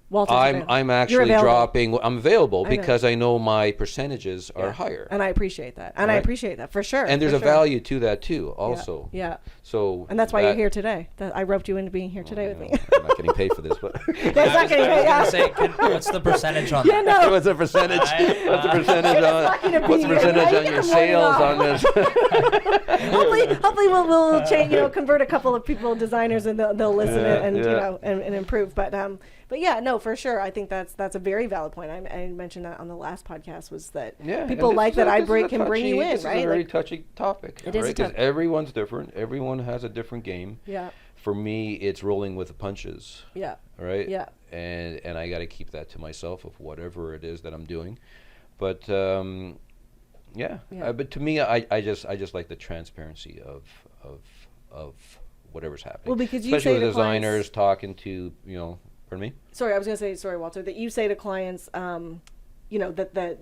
S1: Walter's available.
S2: I'm
S1: You're
S2: actually
S1: available.
S2: I'm available
S1: I know.
S2: because I know my percentages are
S1: Yeah.
S2: higher.
S1: And I appreciate that. And I
S2: Right?
S1: appreciate that for sure.
S2: And there's
S1: for
S2: a
S1: sure.
S2: value to that too,
S1: Yeah.
S2: also.
S1: Yeah.
S2: So
S1: And that's why you're here today. I roped you into being here today with me.
S2: I'm not getting paid for this, but
S1: That's not getting paid, yeah.
S3: Say, what's the percentage on
S1: Yeah,
S3: that?
S1: no.
S2: what's the percentage? What's the percentage
S1: lucky to
S2: on?
S1: be
S2: What's the
S1: here.
S2: percentage
S1: Yeah,
S2: on
S1: you
S2: your
S1: get the morning
S2: sales
S1: off.
S2: on this?
S1: hopefully we'll change, convert a couple of people, designers, and they'll listen
S2: Yeah,
S1: and
S2: yeah.
S1: and improve. But yeah, no, for sure. I think that's a very valid point. I mentioned that on the last podcast was that
S2: Yeah,
S1: people
S2: and
S1: like
S2: this
S1: that I
S2: is a
S1: can bring you in,
S2: this
S1: right?
S2: is a very
S1: Like,
S2: touchy topic.
S1: It is a
S2: right? 'Cause
S1: tough-
S2: everyone's different. Everyone has a different game.
S1: yeah,
S2: For me, it's rolling with the punches.
S1: yeah,
S2: Right?
S1: yeah.
S2: And I got to keep that to myself of whatever it is that I'm doing. But yeah.
S1: Yeah.
S2: But to me, I just like the transparency of whatever's happening.
S1: Well, because you
S2: especially
S1: say
S2: with
S1: to clients-
S2: designers talking to pardon me.
S1: Sorry, I was gonna say, sorry, Walter, that you say to clients, that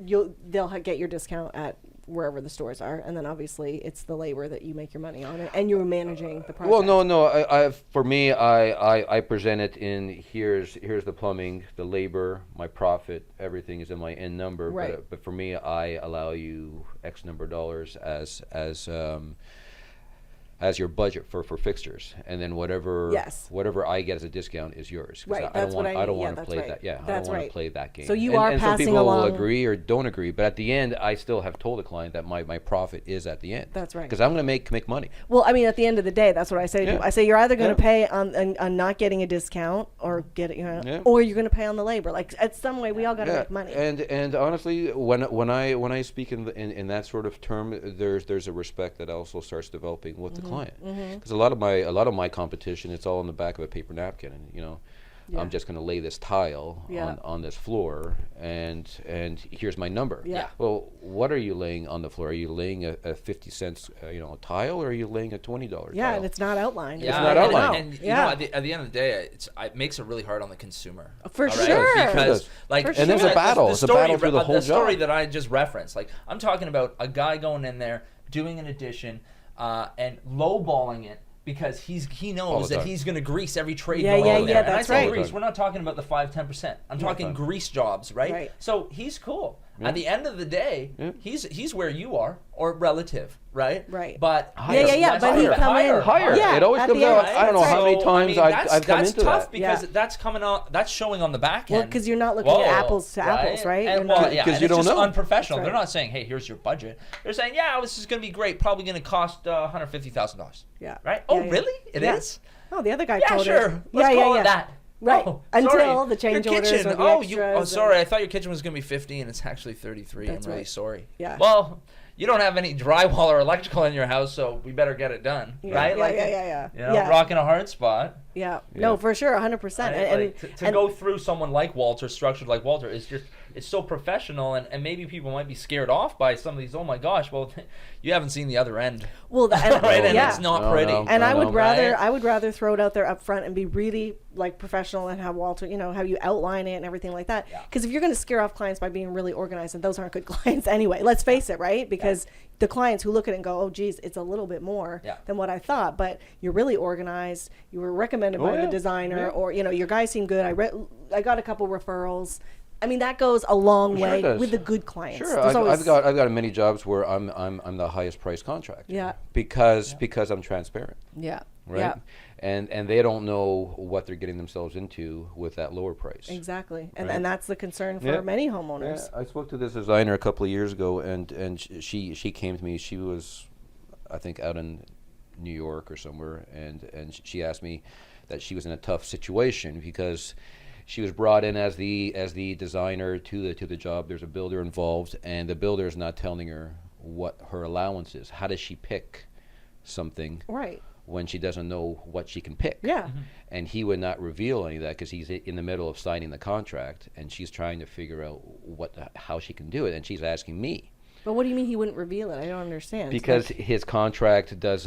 S1: they'll get your discount at wherever the stores are, and then obviously it's the labor that you make your money on it, and you're managing the project.
S2: Well, no. For me, I present it in here's the plumbing, the labor, my profit, everything is in my end number.
S1: Right.
S2: But for me, I allow you X number of dollars as your budget for fixtures, and then whatever I get as a discount is yours.
S1: Right.
S2: I don't want to
S1: that's
S2: play
S1: right.
S2: that. Yeah. I
S1: That's
S2: don't want
S1: right.
S2: to play that game.
S1: So you are
S2: and
S1: passing
S2: some people
S1: along.
S2: will agree or don't agree, but at the end, I still have told the client that my profit is at the end.
S1: That's right.
S2: Because I'm going to make money.
S1: Well, I mean, at the end of the day, that's what I say to
S2: Yeah.
S1: people. I say you're either going to
S2: Yeah.
S1: pay on not getting a discount or or you're going to pay on the labor. Like, at some way, we all got to make money.
S2: And honestly, when I speak in that sort of term, there's a respect that also starts developing with the client. Because a lot of my competition, it's all on the back of a paper napkin, and I'm just going to lay this tile on this floor, and here's my number.
S1: Yeah.
S2: Well, what are you laying on the floor? Are you laying a 50 cents tile, or are you laying a $20 tile?
S1: Yeah, and it's not outlined.
S3: Yeah,
S2: It's not outlined.
S3: And you know, at the end of the day, it makes it really hard on the consumer.
S1: For
S3: all right?
S1: sure.
S3: Because like,
S1: For
S2: And there's a
S1: sure.
S2: battle. It's a battle through the whole
S3: The story
S2: job.
S3: that I just referenced, like I'm talking about a guy going in there doing an addition and lowballing it. Because he knows that
S2: time.
S3: he's going to grease every trade
S1: Yeah,
S3: going
S1: yeah,
S3: in there.
S1: yeah,
S3: And
S1: that's
S3: I say
S1: right.
S3: grease, we're not talking about the 5-10%. I'm talking grease jobs, right?
S1: Right.
S3: So he's cool.
S2: Yeah.
S3: At the end of the day,
S2: Yeah.
S3: he's where you are, or relative, right?
S1: Right.
S3: But
S1: Yeah, but he come in.
S2: Higher.
S1: Yeah,
S2: it always
S1: at
S2: comes
S1: the
S2: out.
S1: end,
S2: I don't know
S1: that's
S2: how
S1: right.
S2: many times I've come
S3: that's
S2: into
S3: tough
S2: that.
S3: because
S1: Yeah.
S3: that's coming on. That's showing on the back end.
S1: Well, because you're not looking at apples to apples, right?
S3: And,
S1: You're
S3: well,
S1: not-
S3: yeah,
S2: 'Cause
S3: and
S2: you
S3: it's
S2: don't
S3: just
S2: know.
S3: unprofessional.
S1: That's
S3: They're
S1: right.
S3: not saying, "Hey, here's your budget." They're saying, "Yeah, this is going to be great. Probably going to cost $150,000."
S1: Yeah.
S3: Right?
S1: Yeah,
S3: Oh,
S1: yeah.
S3: really? It is?
S1: Oh, the other guy
S3: Yeah,
S1: told us.
S3: sure. Let's call it that.
S1: Right.
S3: Oh,
S1: Until
S3: sorry.
S1: the change
S3: Your
S1: orders
S3: kitchen.
S1: or the
S3: Oh,
S1: extras
S3: sorry. I thought your kitchen was going to be 50 and it's actually 33.
S1: That's
S3: I'm really
S1: right.
S3: sorry.
S1: Yeah.
S3: Well, you don't have any drywall or electrical in your house, so we better get it done,
S1: Yeah,
S3: right?
S1: yeah.
S3: You know,
S1: Yeah.
S3: rocking a hard spot.
S1: Yeah.
S2: Yeah.
S1: No, for sure, 100%.
S3: Right?
S1: And
S3: To go through someone like Walter, structured like Walter, is just it's so professional, and maybe people might be scared off by some of these. Oh my gosh, well, you haven't seen the other end,
S1: well,
S3: right? And
S1: yeah.
S3: it's not
S2: No,
S3: pretty.
S2: no.
S1: And I would
S2: Right?
S1: rather throw it out there up front and be really like professional and have Walter, have you outline it and everything like that.
S3: Yeah.
S1: Because if you're going to scare off clients by being really organized, and those aren't good clients anyway. Let's face it, right? Because the clients who look at it and go, "Oh, geez, it's a little bit more than what I thought," but you're really organized. You were recommended by the designer, or your guys seem good. I got a couple referrals. I mean, that goes a long
S2: Sure
S1: way
S2: it does.
S1: with the good clients.
S2: Sure,
S1: There's
S2: I've got many jobs where I'm the highest priced contractor.
S1: Yeah.
S2: Because I'm transparent.
S1: Yeah.
S2: Right.
S1: Yeah.
S2: And they don't know what they're getting themselves into with that lower price.
S1: Exactly. And
S2: Right.
S1: and that's the concern for
S2: Yeah.
S1: many homeowners.
S2: Yeah, I spoke to this designer a couple of years ago, and she came to me. She was, I think, out in New York or somewhere, and she asked me that she was in a tough situation because she was brought in as the designer to the job. There's a builder involved, and the builder is not telling her what her allowance is. How does she pick something
S1: Right.
S2: when she doesn't know what she can pick?
S1: Yeah.
S2: And he would not reveal any of that because he's in the middle of signing the contract, and she's trying to figure out how she can do it, and she's asking me.
S1: But what do you mean he wouldn't reveal it? I don't understand.
S2: Because
S1: Like,
S2: his contract is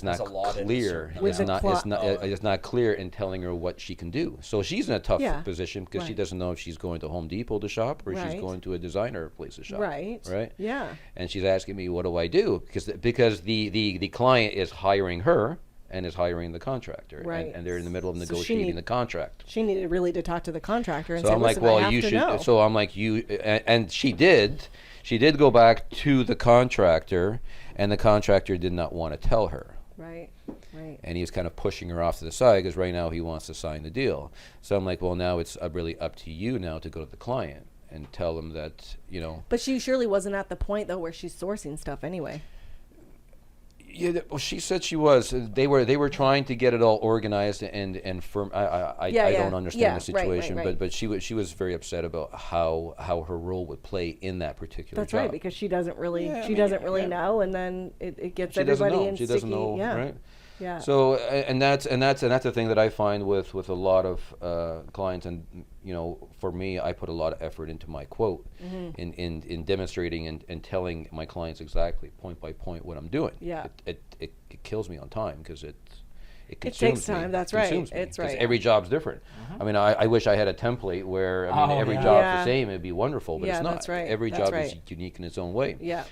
S2: not
S3: There's a lot in
S2: clear.
S3: certain-
S1: With the
S2: It's not clear in telling her what she can do. So she's in a tough
S1: Yeah.
S2: position because she
S1: Right.
S2: doesn't know if she's going to Home Depot to shop or she's
S1: Right.
S2: going to a designer place to shop.
S1: right.
S2: Right.
S1: Yeah.
S2: And she's asking me, what do I do? Because the client is hiring her and is hiring the contractor,
S1: Right.
S2: and they're in the middle of
S1: So she
S2: negotiating the contract.
S1: She needed really to talk to the contractor and
S2: So
S1: say,
S2: I'm like,
S1: "Listen, I
S2: well,
S1: have
S2: you
S1: to
S2: should.
S1: know."
S2: So I'm like, and she did. She did go back to the contractor, and the contractor did not want to tell her.
S1: Right. Right.
S2: And he was kind of pushing her off to the side because right now he wants to sign the deal. So I'm like, well, now it's really up to you now to go to the client and tell them that,
S1: But she surely wasn't at the point though where she's sourcing stuff anyway.
S2: Yeah, well, she said she was. They were trying to get it all organized and firm. I don't understand
S1: Yeah,
S2: the
S1: right,
S2: situation,
S1: right.
S2: but she was very upset about how her role would play in that particular
S1: That's
S2: job.
S1: right, because she doesn't really
S2: Yeah, I
S1: she
S2: mean,
S1: doesn't really
S2: yeah.
S1: know, and then it gets
S2: She doesn't
S1: everybody
S2: know.
S1: in
S2: She
S1: sticky.
S2: doesn't know,
S1: Yeah.
S2: right?
S1: Yeah.
S2: So and that's the thing that I find with a lot of clients, and for me, I put a lot of effort into my quote in demonstrating and telling my clients exactly point by point what I'm doing.
S1: Yeah.
S2: It kills me on time because it consumes
S1: takes
S2: me.
S1: time, that's
S2: It
S1: right.
S2: consumes me,
S1: It's
S2: 'cause
S1: right.
S2: every job's different. I mean, I wish I had a template where
S3: Oh,
S2: every
S3: yeah.
S2: job's
S1: Yeah.
S2: the same. It'd be wonderful, but
S1: Yeah,
S2: it's not.
S1: that's right.
S2: Every
S1: That's
S2: job is
S1: right.
S2: unique in its own way.
S1: Yeah.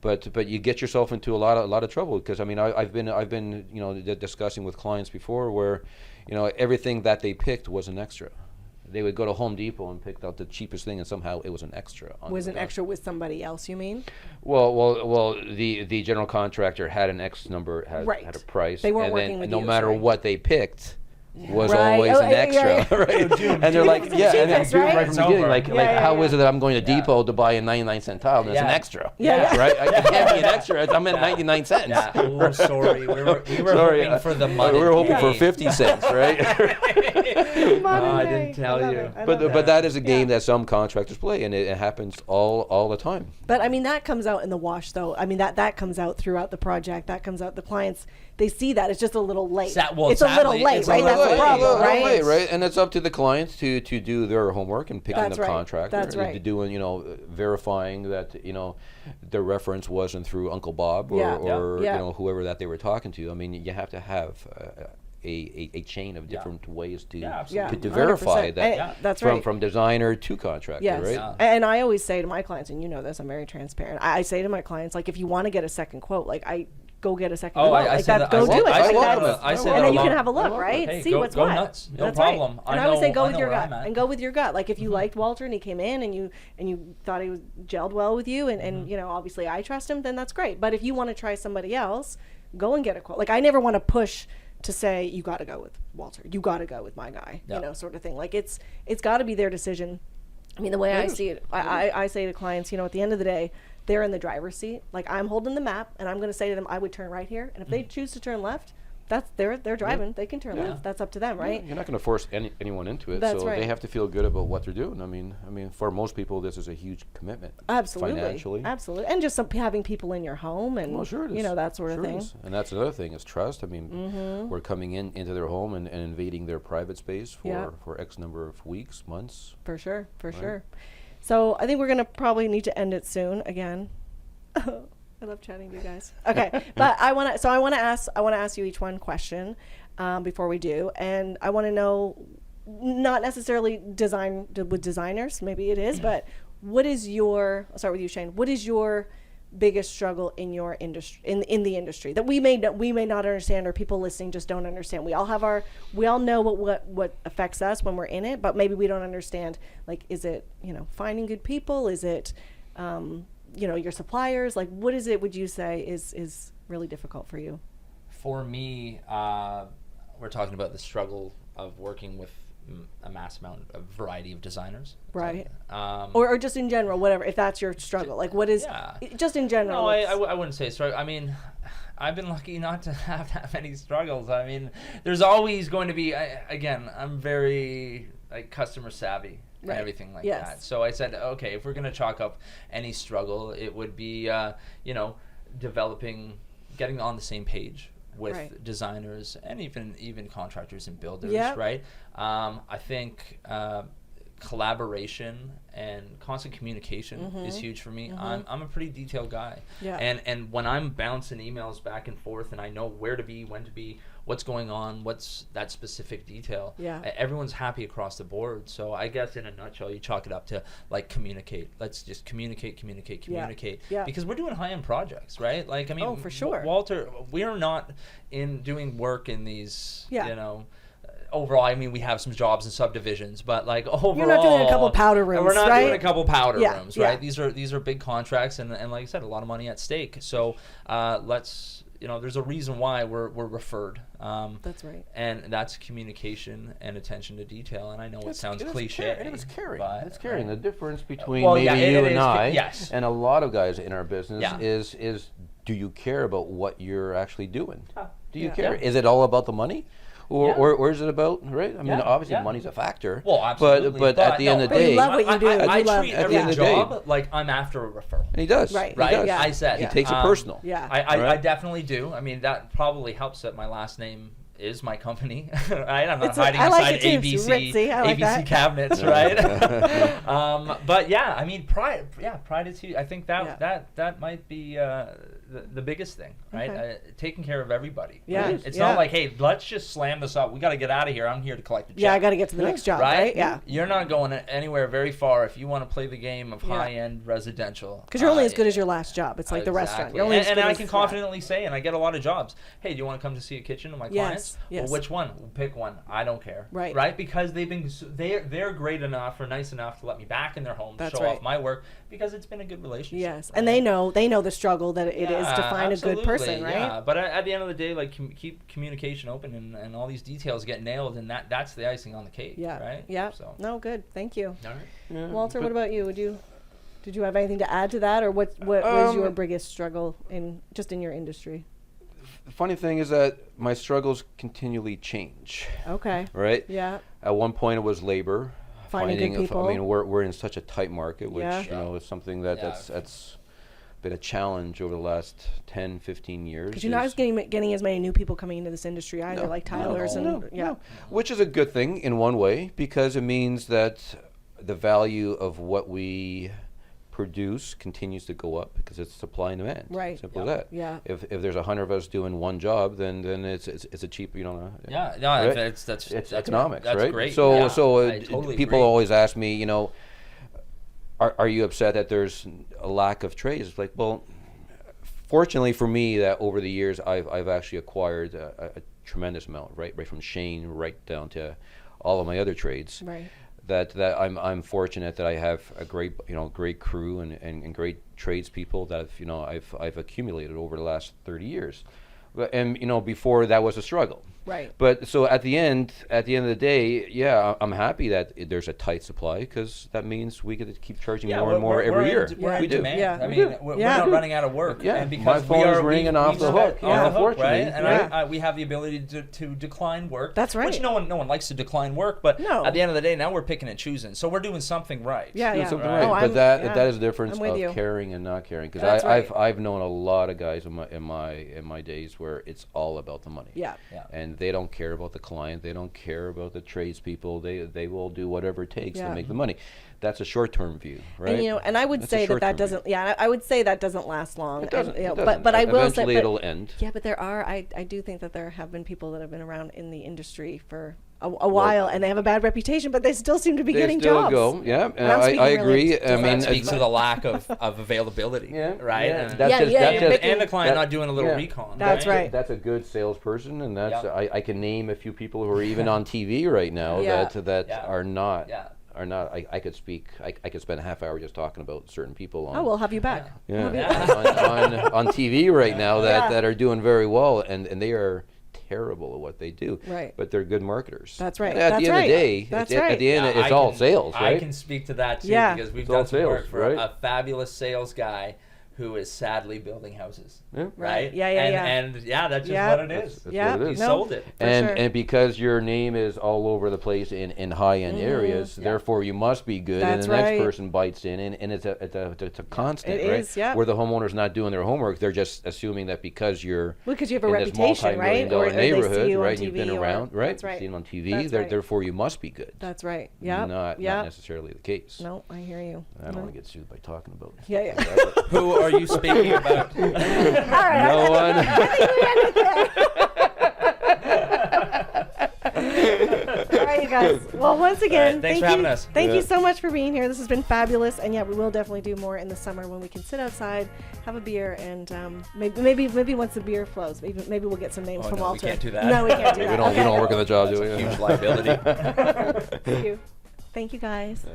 S2: But you get yourself into a lot of trouble, because I mean I've been discussing with clients before where everything that they picked was an extra. They would go to Home Depot and pick out the cheapest thing, and somehow it was an extra.
S1: Was an extra with somebody else, you mean?
S2: Well, the general contractor had an X number, had a price.
S1: They weren't
S2: and
S1: working
S2: then
S1: with
S2: no
S1: you,
S2: matter
S1: sorry.
S2: what they picked was
S1: Right.
S2: always an extra, right? And they're like,
S1: it's the
S2: and then
S1: cheapest, right?
S2: right from the beginning,
S3: over.
S2: like, how is it that I'm going to Depot to buy a 99-cent tile and it's an
S3: Yeah.
S2: extra?
S1: Yeah.
S2: Right? It can't be an extra. I'm at 99 cents.
S3: Yeah. Oh, sorry. We were
S2: Sorry,
S3: hoping for the money.
S2: we were hoping for 50 cents, right?
S1: Modern
S3: I
S1: day.
S3: didn't tell
S1: love
S3: you.
S1: it. I
S2: But
S1: love
S2: but
S1: it.
S2: that is a game
S1: Yeah.
S2: that some contractors play, and it happens all the time.
S1: But I mean, that comes out in the wash, though. I mean, that comes out throughout the project. That comes out. The clients, they see that. It's just a little late.
S3: Well,
S1: it's a little
S3: sadly,
S1: late,
S3: it's a
S1: right?
S3: little
S1: That's the
S3: late.
S1: problem,
S3: Yeah,
S1: right?
S2: Right. And it's up to the clients to do their homework and picking
S1: That's
S2: the
S1: right.
S2: contractor.
S1: That's right.
S2: To doing, verifying that, the reference wasn't through Uncle Bob or,
S1: Yeah.
S2: or
S1: Yeah.
S2: whoever that they were talking to. I mean, you have to have a chain of different ways to
S3: Yeah, absolutely.
S2: to
S1: 100%.
S2: verify that
S1: And that's
S2: from
S1: right.
S2: from designer to contractor,
S1: Yes.
S2: right?
S3: Yeah.
S1: And I always say to my clients, and you know this, I'm very transparent. I say to my clients, like, if you want to get a second quote, like, go get a second
S3: Oh,
S1: quote.
S3: I
S1: like
S3: say
S1: that,
S3: that.
S1: go do it.
S3: I
S1: Like,
S3: say
S1: that's-
S3: that. I say
S1: and
S3: that
S1: then
S3: a
S1: you can
S3: lot.
S1: have a look, right?
S3: Hey,
S1: See
S3: go-
S1: what's
S3: go
S1: what.
S3: nuts. No
S1: That's
S3: problem.
S1: Right. And
S3: I
S1: I would say
S3: know-
S1: go
S3: I
S1: with
S3: know
S1: your
S3: where
S1: gut
S3: I'm at.
S1: and go with your gut. Like if you liked Walter and he came in and you thought he was gelled well with you and obviously I trust him, then that's great. But if you want to try somebody else, go and get a quote. Like I never want to push to say you got to go with Walter. You got to go with my guy.
S3: Yeah.
S1: Sort of thing. Like it's got to be their decision. I mean, the way I see it, I say to clients, at the end of the day, they're in the driver's seat. Like I'm holding the map, and I'm going to say to them, I would turn right here, and if they choose to turn left, that's they're driving. They can turn left. That's up to them, right?
S2: You're not going to force anyone into it,
S1: That's
S2: so
S1: right.
S2: they have to feel good about what they're doing. I mean, for most people, this is a huge commitment.
S1: Absolutely,
S2: financially.
S1: absolutely, and just having people in your home and
S2: Well, sure it is.
S1: that sort of
S2: Sure it
S1: thing.
S2: is. And that's another thing is trust. I mean, we're coming into their home and invading their private space for X number of weeks, months.
S1: For sure, for sure. So I think we're gonna probably need to end it soon again. I love chatting to you guys. Okay, but I want to ask you each one question before we do, and I want to know, not necessarily with designers, maybe it is, but what is your? I'll start with you, Shane. What is your biggest struggle in your industry, in the industry that we may not understand, or people listening just don't understand? We all know what affects us when we're in it, but maybe we don't understand. Like, is it finding good people? Is it your suppliers? Like, what is it? Would you say is really difficult for you?
S3: For me, we're talking about the struggle of working with a mass amount, a variety of designers.
S1: Right.
S3: So,
S1: Or just in general, whatever. If that's your struggle, like what is just in general?
S3: No, I wouldn't say struggle. I mean, I've been lucky not to have that many struggles. I mean, there's always going to be. Again, I'm very customer savvy. And everything like that. So I said, okay, if we're going to chalk up any struggle, it would be, getting on the same page with designers and even contractors and builders, right? I think collaboration and constant communication is huge for me. I'm a pretty detailed guy, and when I'm bouncing emails back and forth, and I know where to be, when to be, what's going on, what's that specific detail. Everyone's happy across the board. So I guess in a nutshell, you chalk it up to communicate. Let's just communicate. Because we're doing high-end projects, right? Like, I mean,
S1: for sure.
S3: Walter, we are not doing work in these, overall, I mean, we have some jobs and subdivisions, but overall,
S1: you're not doing a couple powder rooms.
S3: We're not
S1: right?
S3: doing a couple powder rooms, right?
S1: Yeah.
S3: These are big contracts, and like I said, a lot of money at stake. So let's. There's a reason why we're referred.
S1: That's right.
S3: And that's communication and attention to detail. And I know it sounds cliche.
S2: It's caring.
S3: But,
S2: it's caring. The difference between
S3: Well,
S2: maybe
S3: yeah,
S2: you
S3: it
S2: and
S3: is
S2: I
S3: and
S2: a lot of guys in our business
S3: Yeah.
S2: is do you care about what you're actually doing? Do you
S1: Yeah.
S2: care?
S3: Yeah.
S2: Is it all about the money? Or is it about, right? I mean,
S3: Yeah,
S2: obviously
S3: yeah.
S2: money's a factor.
S3: Well, absolutely.
S2: But at the end of the day,
S1: you love what you do.
S3: I
S1: You love-
S3: treat
S1: at the
S3: every
S2: end of the day-
S3: job like I'm after a referral.
S2: and he does.
S1: Right.
S3: Right?
S2: He does.
S1: Yeah.
S3: I said.
S2: He takes it personal.
S1: Yeah.
S3: I
S2: Right.
S3: definitely do. I mean, that probably helps that my last name is my company. Right? I'm not
S1: It's
S3: hiding
S1: I like
S3: inside
S1: it too. It's
S3: ABC,
S1: ritzy. I like
S3: ABC
S1: that.
S3: cabinets, right? But yeah, I mean, pride is huge. I think that might be the biggest thing, right?
S1: Okay.
S3: Taking care of everybody.
S1: Yeah,
S3: Right? It's
S1: yeah.
S3: not like, hey, let's just slam this up. We got to get out of here. I'm here to collect a check.
S1: Yeah, I got to get to the next job, right? Yeah.
S3: You're not going anywhere very far if you want to play the game of
S1: Yeah.
S3: high-end residential.
S1: Because you're only as good as your last job. It's like the restaurant.
S3: Exactly.
S1: You're only as
S3: And
S1: good
S3: I
S1: as-
S3: can confidently say, and I get a lot of jobs, hey, do you want to come to see a kitchen of my clients?
S1: Yes.
S3: Well, which one? We'll pick one. I don't care.
S1: Right.
S3: Right? Because they're great enough or nice enough to let me back in their home,
S1: That's
S3: show
S1: right.
S3: off my work, because it's been a good relationship.
S1: Yes, and they know the struggle that it is to find a good person,
S3: absolutely,
S1: right?
S3: Yeah, but at the end of the day, like keep communication open, and all these details get nailed, and that's the icing on the cake.
S1: Yeah.
S3: Right.
S1: Yeah.
S3: So.
S1: No, good. Thank you,
S3: All right.
S2: Yeah,
S1: Walter.
S2: but-
S1: What about you? Did you have anything to add to that, or what was your biggest struggle in your industry?
S2: The funny thing is that my struggles continually change.
S1: Okay.
S2: Right.
S1: Yeah.
S2: At one point, it was labor.
S1: Finding good people.
S2: I mean, we're in such a tight market, which
S1: Yeah.
S2: is something that's been a challenge over the last 10, 15 years.
S1: Because you're not getting as many new people coming into this industry either, like Tyler's
S2: No. Which is a good thing in one way, because it means that the value of what we produce continues to go up because it's supply and demand.
S1: Right.
S2: Simple as that.
S1: Yeah.
S2: If there's 100 of us doing one job, then it's a cheap,
S3: Yeah. No.
S2: Right?
S3: That's
S2: economics,
S3: that's
S2: right?
S3: great.
S2: So
S3: Yeah,
S2: so
S3: I totally
S2: people
S3: agree.
S2: always ask me, are you upset that there's a lack of trades? It's like, well, fortunately for me, that over the years I've actually acquired a tremendous amount, right from Shane right down to all of my other trades.
S1: Right.
S2: That I'm fortunate that I have a great crew and great tradespeople that I've accumulated over the last 30 years, and before that was a struggle.
S1: Right.
S2: But so at the end of the day, yeah, I'm happy that there's a tight supply, because that means we get to keep charging more and more every year.
S3: We're in
S2: We do.
S3: demand.
S1: Yeah.
S3: I mean, we're not running out of work.
S2: Yeah.
S3: And because
S2: My phone is
S3: we
S2: ringing off the hook, unfortunately.
S3: Right? And
S1: Yeah.
S3: we have the ability to decline work.
S1: That's right.
S3: Which no one likes to decline work, but
S1: No.
S3: at the end of the day, now we're picking and choosing. So we're doing something right.
S1: Yeah.
S2: Doing
S1: Yeah.
S2: something
S3: Right.
S2: right.
S1: Oh,
S2: But that
S1: yeah.
S2: is the difference
S1: I'm with
S2: of
S1: you.
S2: caring and not caring. Because
S1: That's right.
S2: I've known a lot of guys in my days where it's all about the money.
S1: Yeah.
S3: Yeah.
S2: And they don't care about the client. They don't care about the tradespeople. They will do whatever it takes
S1: Yeah.
S2: to make the money. That's a short-term view, right?
S1: And and I would
S2: That's a
S1: say that
S2: short-term
S1: doesn't.
S2: view.
S1: Yeah, I would say that doesn't last long.
S2: It doesn't.
S1: And,
S2: It doesn't.
S1: But I will say,
S2: eventually it'll end.
S1: yeah, but there are. I do think that there have been people that have been around in the industry for a while, and they have a bad reputation, but they still seem to be
S2: They
S1: getting
S2: still
S1: jobs.
S2: go. Yeah,
S1: And I'm
S2: I
S1: speaking really
S2: agree.
S1: to
S2: I
S3: That
S2: mean,
S3: speaks to the lack of availability.
S2: Yeah,
S3: Right.
S2: yeah.
S3: And,
S2: That's
S1: Yeah,
S2: just,
S1: yeah,
S2: that's
S1: yeah.
S2: just,
S3: and the client
S2: that-
S3: not doing a little
S2: yeah.
S3: recon.
S1: That's right.
S2: That's a good salesperson, and that's
S3: Yeah.
S2: I can name a few people who are even on TV right now
S1: Yeah.
S2: that
S3: Yeah.
S2: are not.
S3: Yeah.
S2: Are not. I could speak. I could spend a half hour just talking about certain people on.
S1: Oh, we'll have you back.
S2: Yeah,
S3: Yeah.
S2: on TV right now
S1: Yeah.
S2: that are doing very well, and they are terrible at what they do.
S1: Right.
S2: But they're good marketers.
S1: That's right.
S2: And at
S1: That's
S2: the end
S1: right.
S2: of the day,
S1: That's
S2: at
S1: right.
S2: the end,
S3: Yeah,
S2: it's
S3: I
S2: all
S3: can-
S2: sales, right?
S3: I can speak to that too,
S1: Yeah.
S3: because we've
S2: It's all
S3: done some work
S2: sales,
S3: for
S2: right?
S3: a fabulous sales guy who is sadly building houses.
S2: Yeah.
S3: Right?
S1: Yeah, yeah, yeah.
S3: And yeah, that's just
S1: Yeah.
S3: what it is.
S2: That's
S1: Yeah.
S2: what it
S3: He
S2: is.
S1: No.
S3: sold it.
S1: For
S2: And
S1: sure.
S2: and because your name is all over the place in high end areas, therefore you must be good,
S1: That's
S2: and the next
S1: right.
S2: person bites in, and it's a constant,
S1: It
S2: right?
S1: is, yeah.
S2: Where the homeowner's not doing their homework, they're just assuming that because you're
S1: Well, because you have a
S2: in
S1: reputation,
S2: this
S1: right?
S2: multi-million-dollar
S1: Or they see
S2: neighborhood,
S1: you on
S2: right? And you've been
S1: TV or-
S2: around, right?
S1: That's right.
S2: Seen on TV,
S1: That's right.
S2: therefore you must be good.
S1: That's right. Yeah.
S2: Not
S1: Yeah.
S2: necessarily the case.
S1: No, I hear you.
S2: I don't want to get sued by talking about it.
S1: Yeah, yeah.
S3: Who are you speaking about?
S2: No one.
S1: All right, you guys. Well, once again,
S3: All right, thanks
S1: thank
S3: for
S1: you.
S3: having us.
S1: Thank
S2: Yeah.
S1: you so much for being here. This has been fabulous, and yeah, we will definitely do more in the summer when we can sit outside, have a beer, and maybe once the beer flows, maybe we'll get some names
S3: Oh,
S1: from
S3: no, we
S1: Walter.
S3: can't do that.
S1: No, we can't do that.
S2: We don't
S1: Okay.
S2: work on the job, do we?
S3: Huge liability.
S1: Thank you. Thank you, guys.